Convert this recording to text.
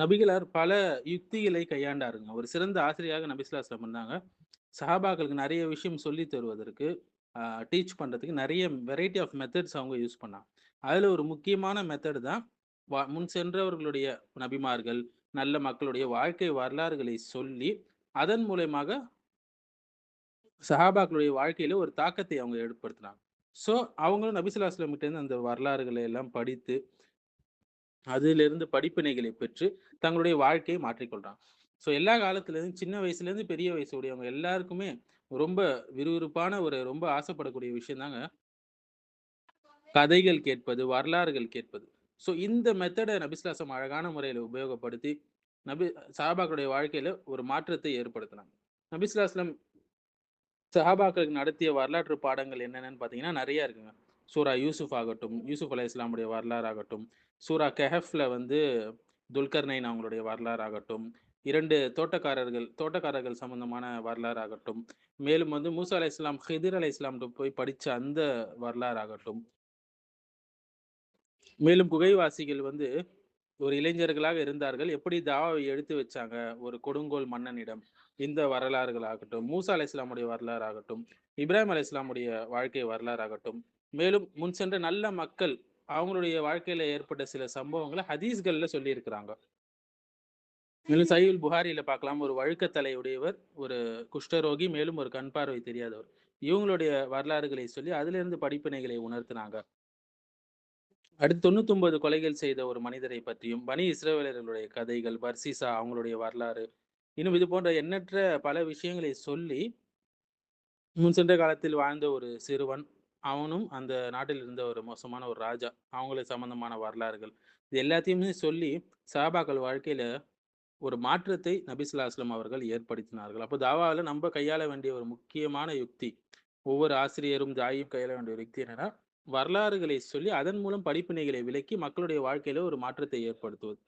நபிகளார் பல யுக்திகளை கையாண்டாருங்க. ஒரு சிறந்த ஆசிரியராக நபி ஸல்லல்லாஹு அலைஹி வஸல்லம் இருந்தாங்க. சஹாபாக்களுக்கு நெறைய விஷயம் சொல்லி தருவதற்கு, அ டீச் பண்றதுக்கு நெறைய வெரைட்டி ஆஃப் மெத்தட்ஸ் அவங்க யூஸ் பண்ணாங்க. அதுல ஒரு முக்கியமான மெத்தட் தான் முன் சென்றவர்களுடைய நபிமார்கள், நல்ல மக்களுடைய வாழ்க்கை வரலாறுகளை சொல்லி, அதன் மூலியமாக சஹாபாக்களுடைய வாழ்க்கையில ஒரு தாக்கத்தை அவங்க ஏற்படுத்தினாங்க. அவங்களும் நபி ஸல்லல்லாஹு அலைஹி வஸல்லம் கிட்ட இருந்து அந்த வரலாறுகளை எல்லாம் படித்து அதிலிருந்து படிப்பினைகளை பெற்று தங்களுடைய வாழ்க்கையை மாற்றிக்கொள்றாங்க. எல்லா காலத்திலேருந்து சின்ன வயசுலேருந்து பெரிய வயசு உடையவங்க எல்லாருக்குமே ரொம்ப விறுவிறுப்பான ரொம்ப ஆசைப்படக்கூடிய விஷயம் தாங்க கதைகள் கேட்பது, வரலாறுகள் கேட்பது. இந்த மெத்தட நபிஸ்லாசம் அழகான முறையில உபயோகப்படுத்தி நபி சஹாபாக்களுடைய வாழ்க்கையில ஒரு மாற்றத்தை ஏற்படுத்தினாங்க. நபிஸ்லாஸ்லம் சஹாபாக்களுக்கு நடத்திய வரலாற்று பாடங்கள் என்னென்னன்னு பார்த்தீங்கன்னா, நெறைய இருக்குங்க. சூரா யூசுப் ஆகட்டும், யூசுப் அலைஹிஸ்ஸலாமுடைய வரலாறு ஆகட்டும், சூரா கஹஃப்ல துல்கர்னைன் அவங்களுடைய வரலாறு ஆகட்டும், 2 தோட்டக்காரர்கள் சம்பந்தமான வரலாறு ஆகட்டும், மேலும் மூசா அலைஹிஸ்ஸலாம், ஹிதிர் அலைஹிஸ்ஸலாம்ட்ட போய் படிச்ச அந்த வரலாறு ஆகட்டும், மேலும் குகைவாசிகள் ஒரு இளைஞர்களாக இருந்தார்கள். எப்படி தாவாவை எடுத்து வச்சாங்க, ஒரு கொடுங்கோல் மன்னனிடம். இந்த வரலாறுகள் ஆகட்டும், மூசா அலைஹிஸ்ஸலாமுடைய வரலாறு ஆகட்டும், இப்ராஹிம் அலைஹிஸ்ஸலாமுடைய வாழ்க்கை வரலாறு ஆகட்டும், மேலும் முன் சென்ற நல்ல மக்கள், அவங்களுடைய வாழ்க்கையில ஏற்பட்ட சில சம்பவங்கள ஹதீஸ்கள்ல சொல்லியிருக்கிறாங்க. மேலும் சஹீஹுல் புகாரில பார்க்கலாம். ஒரு வழுக்கத்தலை உடையவர், ஒரு குஷ்டரோகி, மேலும் ஒரு கண் பார்வை தெரியாதவர். இவங்களுடைய வரலாறுகளை சொல்லி, அதிலிருந்து படிப்பினைகளை உணர்த்தினாங்க. அடுத்து 99 கொலைகள் செய்த ஒரு மனிதரை பற்றியும், பனி இஸ்ரவேலர்களுடைய கதைகள், பர்சீசா அவங்களுடைய வரலாறு, இன்னும் இது போன்ற எண்ணற்ற பல விஷயங்களை சொல்லி, முன் சென்ற காலத்தில் வாழ்ந்த ஒரு சிறுவன், அவனும் அந்த நாட்டில் இருந்த ஒரு மோசமான ஒரு ராஜா, அவங்களுக்கு சம்மந்தமான வரலாறுகள். இது எல்லாத்தையுமே சொல்லி, சஹாபாக்கள் வாழ்க்கையில ஒரு மாற்றத்தை நபி ஸல்லல்லாஹு அலைஹி வஸல்லம் அவர்கள் ஏற்படுத்தினார்கள். அப்போ தாவால நம்ப கையாள வேண்டிய ஒரு முக்கியமான யுக்தி, ஒவ்வொரு ஆசிரியரும், தாயும் கையாள வேண்டிய ஒரு யுக்தி என்னன்னா, வரலாறுகளை சொல்லி, அதன் மூலம் படிப்பினைகளை விளக்கி மக்களுடைய வாழ்க்கையில ஒரு மாற்றத்தை ஏற்படுத்துவது.